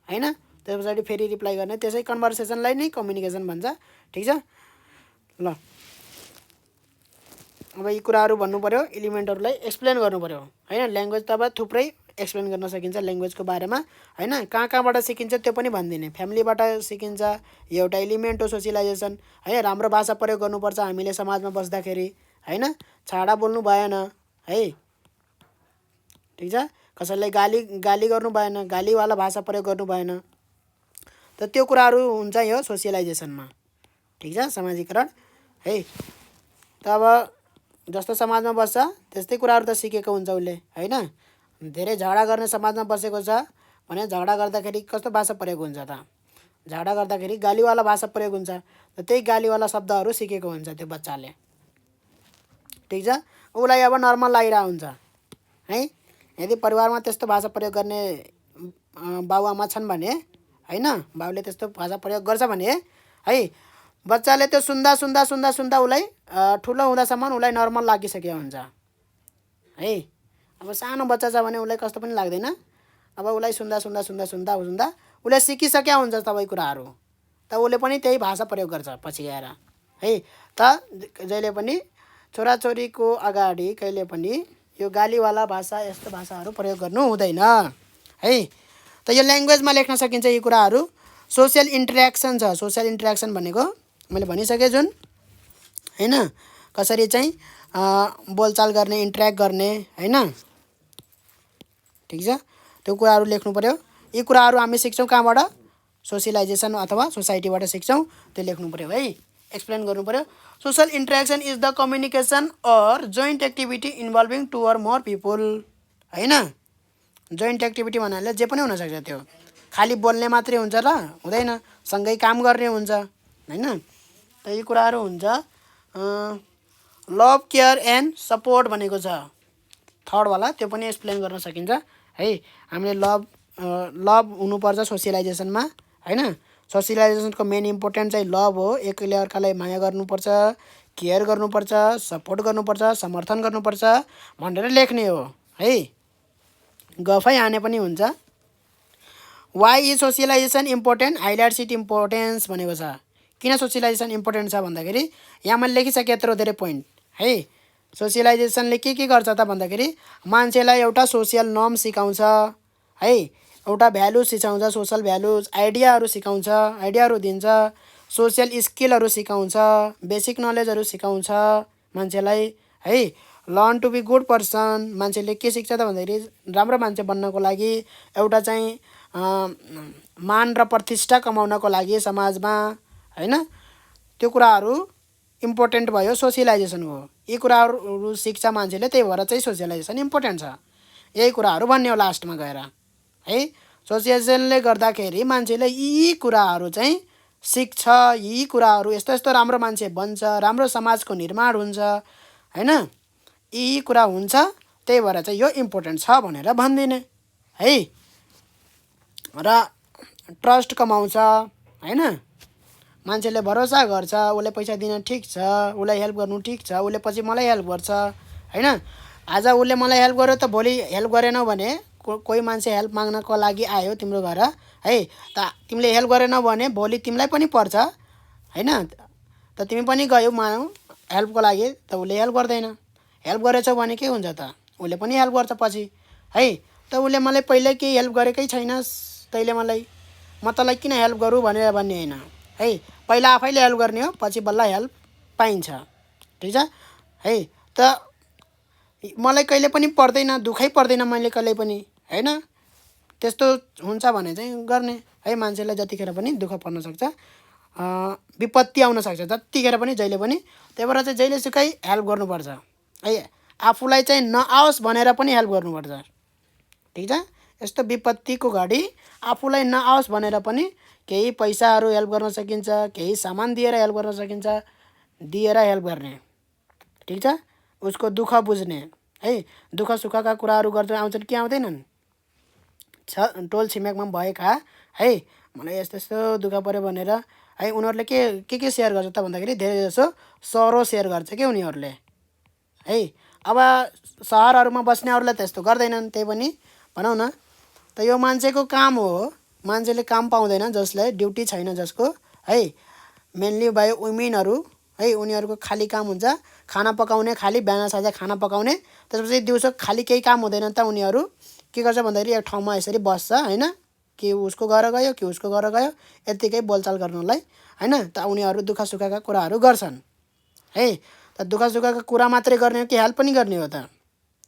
हैन। त्यस पछाडि फेरि रिप्लाई गर्ने, त्यसै कन्भर्सेसनलाई नै कम्युनिकेसन भन्छ। ठिक छ ल। अब यी कुराहरू भन्नु पर्यो, एलिमेन्टहरूलाई एक्सप्लेन गर्नु पर्यो हैन। ल्याङ्ग्वेज त अब थुप्रै एक्सप्लेन गर्न सकिन्छ ल्याङ्ग्वेजको बारेमा हैन, कहाँबाट सिकिन्छ त्यो पनि भनिदिने। फ्यामिलीबाट सिकिन्छ, एउटा एलिमेन्ट हो सोसियलाइजेसन है। राम्रो भाषा प्रयोग गर्नुपर्छ हामीले समाजमा बस्दाखेरि हैन, छाडा बोल्नु भएन है। ठिक छ, कसैलाई गाली गर्नु भएन, गालीवाला भाषा प्रयोग गर्नु भएन। त त्यो कुराहरू हुन्छ यो सोसियलाइजेसनमा। ठिक छ, समाजीकरण है। त अब जस्तो समाजमा बस्छ त्यस्तै कुराहरू त सिकेको हुन्छ उसले हैन। धेरै झगडा गर्ने समाजमा बसेको छ भने झगडा गर्दाखेरि कस्तो भाषा प्रयोग हुन्छ त, झगडा गर्दाखेरि गालीवाला भाषा प्रयोग हुन्छ, त त्यही गालीवाला शब्दहरू सिकेको हुन्छ त्यो बच्चाले। ठिक छ, उसलाई अब नर्मल लागिरहेको हुन्छ है। यदि परिवारमा त्यस्तो भाषा प्रयोग गर्ने बाबुआमा छन् भने हैन, बाबुले त्यस्तो भाषा प्रयोग गर्छ भने है, बच्चाले त्यो सुन्दा उसलाई ठुलो हुँदासम्म उसलाई नर्मल लागिसकेको हुन्छ है। अब सानो बच्चा छ भने उसलाई कस्तो पनि लाग्दैन, अब उसलाई सुन्दा उसले सिकिसकेको हुन्छ सबै कुराहरू, त उसले पनि त्यही भाषा प्रयोग गर्छ पछि गएर है। त जहिले पनि छोराछोरीको अगाडि कहिले पनि यो गालीवाला भाषा यस्तो भाषाहरू प्रयोग गर्नु हुँदैन है। त यो ल्याङ्ग्वेजमा लेख्न सकिन्छ यी कुराहरू। सोसियल इन्टरेक्सन छ, सोसियल इन्टरेक्सन भनेको मैले भनिसकेँ जुन हैन, कसरी चाहिँ बोलचाल गर्ने, इन्टरेक्ट गर्ने हैन। ठिक छ, त्यो कुराहरू लेख्नु पर्यो। यी कुराहरू हामी सिक्छौँ कहाँबाट? सोसियलाइजेसन अथवा सोसाइटीबाट सिक्छौँ, त्यो लेख्नु पर्यो है, एक्सप्लेन गर्नु पर्यो। Social interaction is the communication or joint activity involving 2 or more people हैन। जोइन्ट एक्टिभिटी भन्नाले जे पनि हुनसक्छ, त्यो खालि बोल्ने मात्रै हुन्छ र हुँदैन, सँगै काम गर्ने हुन्छ हैन। त यी कुराहरू हुन्छ। लभ, केयर एन्ड सपोर्ट भनेको छ थर्ड वाला, त्यो पनि एक्सप्लेन गर्न सकिन्छ है। हामीले लभ हुनुपर्छ सोसियलाइजेसनमा हैन। सोसियलाइजेसनको मेन इम्पोर्टेन्ट चाहिँ लभ हो। एकले अर्कालाई माया गर्नुपर्छ, केयर गर्नुपर्छ, सपोर्ट गर्नुपर्छ, समर्थन गर्नुपर्छ भनेर लेख्ने हो है। गफै हाने पनि हुन्छ। Why is socialisation important? Highlights it importance भनेको छ। किन सोसियलाइजेसन इम्पोर्टेन्ट छ भन्दाखेरि यहाँ मैले लेखिसकेँ यत्रो धेरै पोइन्ट है। सोसियलाइजेसनले के गर्छ त भन्दाखेरि मान्छेलाई एउटा सोसियल नर्म सिकाउँछ है, एउटा भ्यालु सिकाउँछ, सोसल भ्यालुज, आइडियाहरू सिकाउँछ, आइडियाहरू दिन्छ, सोसियल स्किलहरू सिकाउँछ, बेसिक नलेजहरू सिकाउँछ मान्छेलाई है। Learn to be good person, मान्छेले के सिक्छ त भन्दाखेरि राम्रो मान्छे बन्नको लागि, एउटा चाहिँ मान र प्रतिष्ठा कमाउनको लागि समाजमा हैन, त्यो कुराहरू इम्पोर्टेन्ट भयो सोसियलाइजेसनको। यी कुराहरू सिक्छ मान्छेले, त्यही भएर चाहिँ सोसियलाइजेसन इम्पोर्टेन्ट छ। यही कुराहरू भन्ने हो लास्टमा गएर है। सोसियलाइजेसनले गर्दाखेरि मान्छेले यी कुराहरू चाहिँ सिक्छ, यी कुराहरू यस्तो यस्तो राम्रो मान्छे बन्छ, राम्रो समाजको निर्माण हुन्छ हैन। यी कुरा हुन्छ, त्यही भएर चाहिँ यो इम्पोर्टेन्ट छ भनेर भनिदिने है। र ट्रस्ट कमाउँछ हैन, मान्छेले भरोसा गर्छ, उसले पैसा दिन ठिक छ, उसलाई हेल्प गर्नु ठिक छ, उसले पछि मलाई हेल्प गर्छ हैन। आज उसले मलाई हेल्प गर्यो त भोलि हेल्प गरेनौ भने कोही मान्छे हेल्प माग्नको लागि आयो तिम्रो घर है, त तिमीले हेल्प गरेनौ भने भोलि तिमीलाई पनि पर्छ हैन। त तिमी पनि गयौ मानौ हेल्पको लागि, त उसले हेल्प गर्दैन। हेल्प गरेछौ भने के हुन्छ त, उसले पनि हेल्प गर्छ पछि है। त उसले मलाई पहिले केही हेल्प गरेकै छैनस्, तैँले मलाई, म तँलाई किन हेल्प गरौँ भनेर भन्ने होइन है। पहिला आफैले हेल्प गर्ने हो, पछि बल्ल हेल्प पाइन्छ। ठिक छ है। त मलाई कहिले पनि पर्दैन, दुःखै पर्दैन मैले कहिले पनि हैन। त्यस्तो हुन्छ भने चाहिँ गर्ने है। मान्छेलाई जतिखेर पनि दुःख पर्न सक्छ, विपत्ति आउन सक्छ जतिखेर पनि, जहिले पनि। त्यही भएर चाहिँ जहिले सुकै हेल्प गर्नुपर्छ है। आफूलाई चाहिँ नआओस् भनेर पनि हेल्प गर्नुपर्छ। ठिक छ। यस्तो विपत्तिको घडी आफूलाई नआओस् भनेर पनि केही पैसाहरू हेल्प गर्न सकिन्छ, केही सामान दिएर हेल्प गर्न सकिन्छ, दिएर हेल्प गर्ने। ठिक छ। उसको दुःख बुझ्ने है। दुःख सुखका कुराहरू गर्दै आउँछन् कि आउँदैनन्? टोल छिमेकमा भएका है, मलाई यस्तो यस्तो दुःख पऱ्यो भनेर है, उनीहरूले के सेयर गर्छ त भन्दाखेरि धेरै जसो सरो सेयर गर्छ कि उनीहरूले है। अब सहरहरूमा बस्नेहरूलाई त यस्तो गर्दैनन्, त्यही पनि भनौँ न। त यो मान्छेको काम हो, मान्छेले काम पाउँदैन, जसलाई ड्युटी छैन जसको है, मेनली भयो वुमेनहरू है। उनीहरूको खाली काम हुन्छ खाना पकाउने, खाली बिहान साँझ खाना पकाउने, त्यसपछि दिउँसो खाली केही काम हुँदैन त उनीहरू के गर्छ भन्दाखेरि एक ठाउँमा यसरी बस्छ हैन, कि उसको घर गयो कि उसको घर गयो, यत्तिकै बोलचाल गर्नलाई हैन। त उनीहरू दुःख सुखका कुराहरू गर्छन् है। त दुःख सुखका कुरा मात्रै गर्ने हो कि हेल्प पनि गर्ने हो त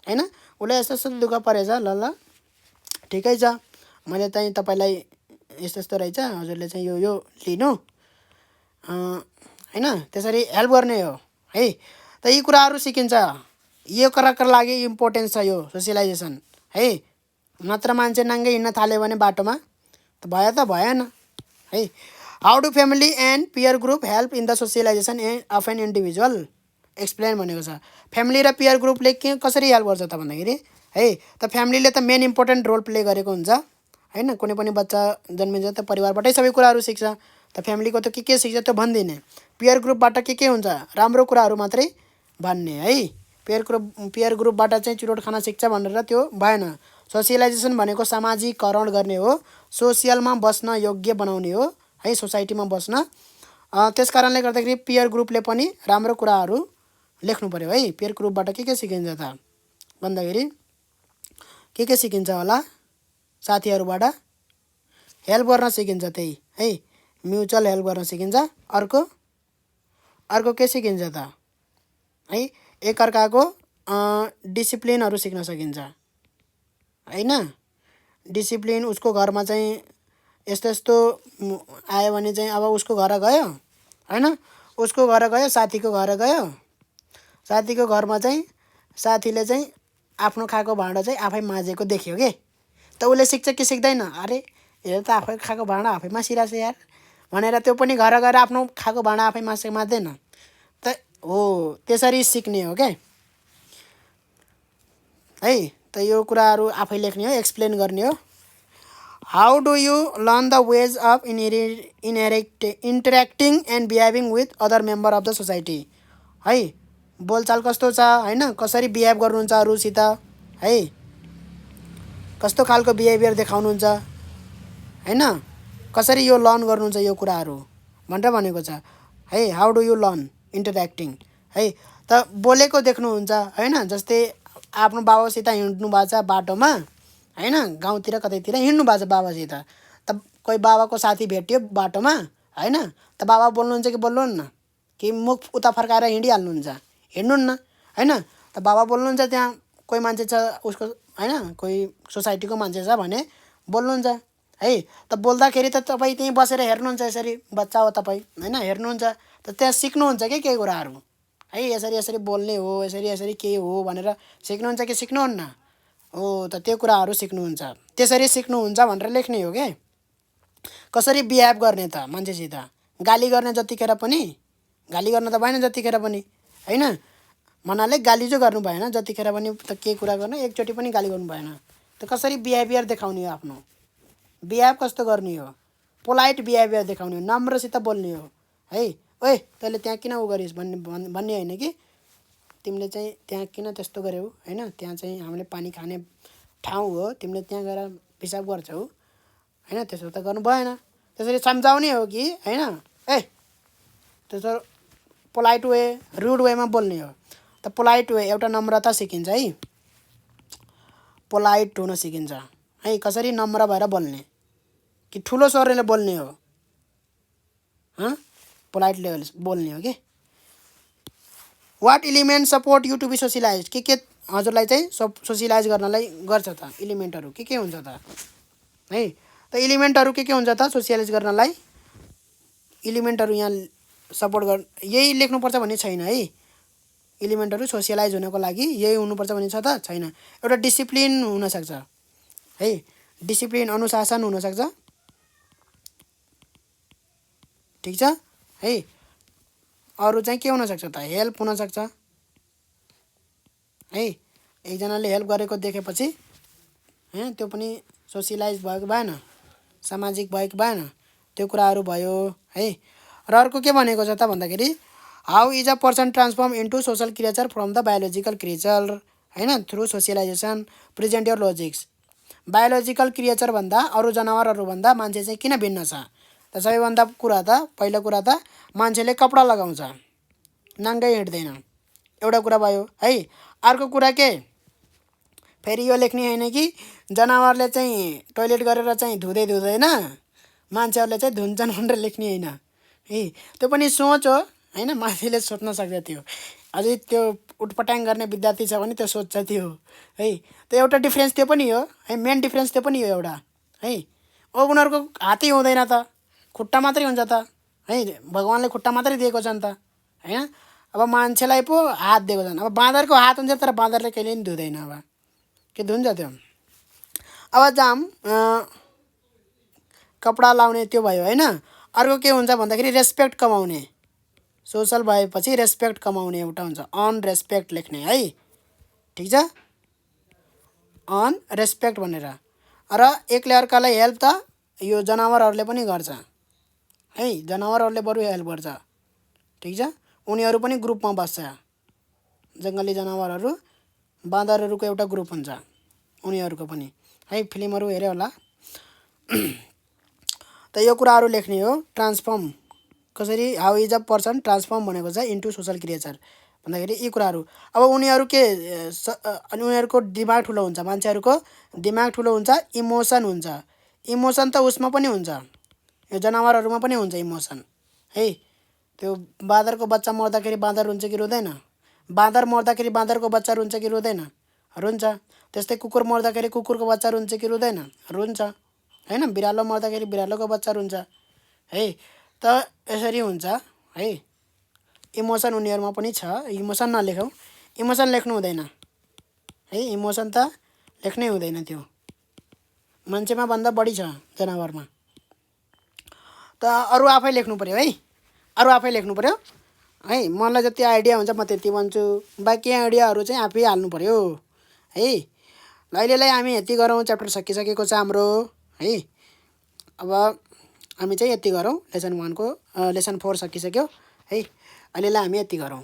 हैन। उसले यस्तो यस्तो दुःख परेछ, ल ठिकै छ, मैले चाहिँ तपाईँलाई यस्तो यस्तो रहेछ, हजुरले चाहिँ यो लिनु हैन, त्यसरी हेल्प गर्ने हो है। त यी कुराहरू सिकिन्छ। यो कुराको लागि इम्पोर्टेन्स छ यो सोसियलाइजेसन है। नत्र मान्छे नाङ्गै हिँड्न थाल्यो भने बाटोमा त भयो त भएन है। How do family and peer group help in the socialisation of an individual? Explain भनेको छ। फ्यामिली र पियर ग्रुपले कसरी हेल्प गर्छ त भन्दाखेरि है, त फ्यामिलीले त मेन इम्पोर्टेन्ट रोल प्ले गरेको हुन्छ हैन। कुनै पनि बच्चा जन्मिन्छ त परिवारबाटै सबै कुराहरू सिक्छ, त फ्यामिलीको त के सिक्छ त्यो भनिदिने। पियर ग्रुपबाट के हुन्छ, राम्रो कुराहरू मात्रै भन्ने है। पियर ग्रुपबाट चाहिँ चुरोट खाना सिक्छ भनेर त्यो भएन। सोसियलाइजेसन भनेको सामाजिकरण गर्ने हो, सोसियलमा बस्न योग्य बनाउने हो है, सोसाइटीमा बस्न। त्यस कारणले गर्दाखेरि पियर ग्रुपले पनि राम्रो कुराहरू लेख्नु पर्यो है। पियर ग्रुपबाट के सिकिन्छ त भन्दाखेरि के सिकिन्छ होला, साथीहरूबाट हेल्प गर्न सिकिन्छ, त्यही है, म्युचुअल हेल्प गर्न सिकिन्छ। अर्को के सिकिन्छ त है, एकअर्काको डिसिप्लिनहरू सिक्न सकिन्छ हैन। डिसिप्लिन उसको घरमा चाहिँ यस्तो यस्तो आयो भने चाहिँ अब उसको घर गयो हैन, उसको घर गयो, साथीको घर गयो, साथीको घरमा चाहिँ साथीले चाहिँ आफ्नो खाएको भाँडा चाहिँ आफै माझेको देख्यो के, त उसले सिक्छ कि सिक्दैन? अरे हेर त आफै खाएको भाँडा आफै मासिरहेछ यार भनेर त्यो पनि घर गएर आफ्नो खाएको भाँडा आफै माझ्दैन त हो, त्यसरी सिक्ने हो क्या है। त यो कुराहरू आफै लेख्ने हो, एक्सप्लेन गर्ने हो। How do you learn the ways of interacting and behaving with other member of the society है। बोलचाल कस्तो छ हैन, कसरी बिहेभ गर्नुहुन्छ अरूसित है, कस्तो खालको बिहेभियर देखाउनुहुन्छ हैन, कसरी यो लर्न गर्नुहुन्छ यो कुराहरू भनेर भनेको छ है। How do you learn interacting है, त बोलेको देख्नुहुन्छ हैन, जस्तै आफ्नो बाबासित हिँड्नु भएको छ बाटोमा हैन, गाउँतिर कतैतिर हिँड्नु भएको छ बाबासित, त कोही बाबाको साथी भेट्यो बाटोमा हैन, त बाबा बोल्नुहुन्छ कि बोल्नुहुन्न, कि मुख उता फर्काएर हिँडिहाल्नुहुन्छ, हिँड्नुहुन्न हैन, त बाबा बोल्नुहुन्छ। त्यहाँ कोही मान्छे छ उसको हैन, कोही सोसाइटीको मान्छे छ भने बोल्नुहुन्छ है, त बोल्दाखेरि त तपाईँ त्यहीँ बसेर हेर्नुहुन्छ, यसरी बच्चा हो तपाईँ हैन, हेर्नुहुन्छ, त त्यहाँ सिक्नुहुन्छ कि केही कुराहरू है, यसरी यसरी बोल्ने हो, यसरी यसरी के हो भनेर सिक्नुहुन्छ कि सिक्नुहुन्न हो, त त्यो कुराहरू सिक्नुहुन्छ, त्यसरी सिक्नुहुन्छ भनेर लेख्ने हो क्या। कसरी बिहेभ गर्ने त मान्छेसित, गाली गर्ने जतिखेर पनि, गाली गर्न त भएन जतिखेर पनि हैन, मनाले गाली चाहिँ गर्नु भएन जतिखेर पनि, त के कुरा गर्नु, एकचोटि पनि गाली गर्नु भएन, त कसरी बिहेभियर देखाउने हो, आफ्नो बिहेभ कस्तो गर्ने हो, पोलाइट बिहेभियर देखाउने हो, नम्रसित बोल्ने हो है। ओए तैँले त्यहाँ किन उ गरिस् भन्ने होइन कि तिमीले चाहिँ त्यहाँ किन त्यस्तो गर्यौ हैन, त्यहाँ चाहिँ हामीले पानी खाने ठाउँ हो, तिमीले त्यहाँ गएर पिसाब गर्छौ हैन, त्यसो त गर्नु भएन, त्यसरी सम्झाउने हो कि हैन। ए त्यसो पोलाइट वे, रुड वेमा बोल्ने हो, त पोलाइट वे एउटा नम्रता सिकिन्छ है, पोलाइट हुन सिकिन्छ है, कसरी नम्र भएर बोल्ने, कि ठुलो स्वरले बोल्ने हो पोलाइट लेभल बोल्ने हो कि। What element support you to be socialize, के हजुरलाई चाहिँ सोसियलाइज गर्नलाई गर्छ त, इलिमेन्टहरू के हुन्छ त है, त इलिमेन्टहरू के हुन्छ त सोसियलाइज गर्नलाई, इलिमेन्टहरू यहाँ सपोर्ट यही लेख्नुपर्छ भन्ने छैन है, इलिमेन्टहरू सोसियलाइज हुनको लागि यही हुनुपर्छ भन्ने छ त छैन। एउटा डिसिप्लिन हुनसक्छ है, डिसिप्लिन अनुशासन हुनसक्छ, ठिक छ है। अरू चाहिँ के हुनसक्छ त, हेल्प हुनसक्छ है, एकजनाले हेल्प गरेको देखेपछि त्यो पनि सोसियलाइज भएको भएन, सामाजिक भएको भएन, त्यो कुराहरू भयो है। र अर्को के भनेको छ त भन्दाखेरि, how is a person transform into social creature from the biological creature हैन, through socialisation, present your logics. Biological creature भन्दा अरू जनावरहरूभन्दा मान्छे चाहिँ किन भिन्न छ, त सबैभन्दा कुरा त पहिलो कुरा त मान्छेले कपडा लगाउँछ, नाङ्गै हिँड्दैन, एउटा कुरा भयो है। अर्को कुरा के, फेरि यो लेख्ने होइन कि जनावरले चाहिँ टोइलेट गरेर चाहिँ धुँदैन, मान्छेहरूले चाहिँ धुन्छन् भनेर लेख्ने होइन है, त्यो पनि सोच हो हैन, मान्छेले सोच्न सक्छ त्यो, अझै त्यो उटपटाङ गर्ने विद्यार्थी छ भने त्यो सोच्छ त्यो है, त एउटा डिफ्रेन्स त्यो पनि हो है, मेन डिफ्रेन्स त्यो पनि हो एउटा है। उनीहरूको हातै हुँदैन त, खुट्टा मात्रै हुन्छ त है, भगवान्ले खुट्टा मात्रै दिएको छ नि त हैन, अब मान्छेलाई पो हात दिएको छन्, अब बाँदरको हात हुन्छ तर बाँदरले कहिले पनि धुँदैन, अब के धुन्छ त्यो। अब जाम कपडा लाउने त्यो भयो हैन। अर्को के हुन्छ भन्दाखेरि रेस्पेक्ट कमाउने, सोसल भएपछि रेस्पेक्ट कमाउने एउटा हुन्छ, अन रेस्पेक्ट लेख्ने है, ठिक छ, अन रेस्पेक्ट भनेर। र एकले अर्कालाई हेल्प त यो जनावरहरूले पनि गर्छ है, जनावरहरूले बरु हेल्प गर्छ, ठिक छ, उनीहरू पनि ग्रुपमा बस्छ, जङ्गली जनावरहरू बाँदरहरूको एउटा ग्रुप हुन्छ उनीहरूको पनि है, फिल्महरू हेऱ्यो होला त यो कुराहरू लेख्ने हो। ट्रान्सफर्म कसरी, how is a person transform भनेको छ इन्टु सोसल क्रिएचर भन्दाखेरि यी कुराहरू। अब उनीहरू के उनीहरूको दिमाग ठुलो हुन्छ, मान्छेहरूको दिमाग ठुलो हुन्छ, इमोसन हुन्छ, इमोसन त उसमा पनि हुन्छ, यो जनावरहरूमा पनि हुन्छ इमोसन है। त्यो बाँदरको बच्चा मर्दाखेरि बाँदर रुन्छ कि रुँदैन, बाँदर मर्दाखेरि बाँदरको बच्चा रुन्छ कि रुँदैन? रुन्छ। त्यस्तै कुकुर मर्दाखेरि कुकुरको बच्चा रुन्छ कि रुँदैन? रुन्छ। हैन? बिरालो मर्दाखेरि बिरालोको बच्चा रुन्छ है। त यसरी हुन्छ है। इमोसन उनीहरूमा पनि छ। इमोसन नलेखौँ। इमोसन लेख्नु हुँदैन है। इमोसन त लेख्नै हुँदैन। त्यो मान्छेमा भन्दा बढी छ जनावरमा। त अरू आफै लेख्नु पर्यो है। अरू आफै लेख्नु पर्यो है। मलाई जति आइडिया हुन्छ म त्यति भन्छु। बाँकी आइडियाहरू चाहिँ आफै हाल्नु पर्यो है। ल अहिलेलाई हामी यति गरौँ। च्याप्टर सकिसकेको छ हाम्रो है। अब हामी चाहिँ यति गरौँ। लेसन 4 सकिसक्यो है। अहिलेलाई हामी यति गरौँ।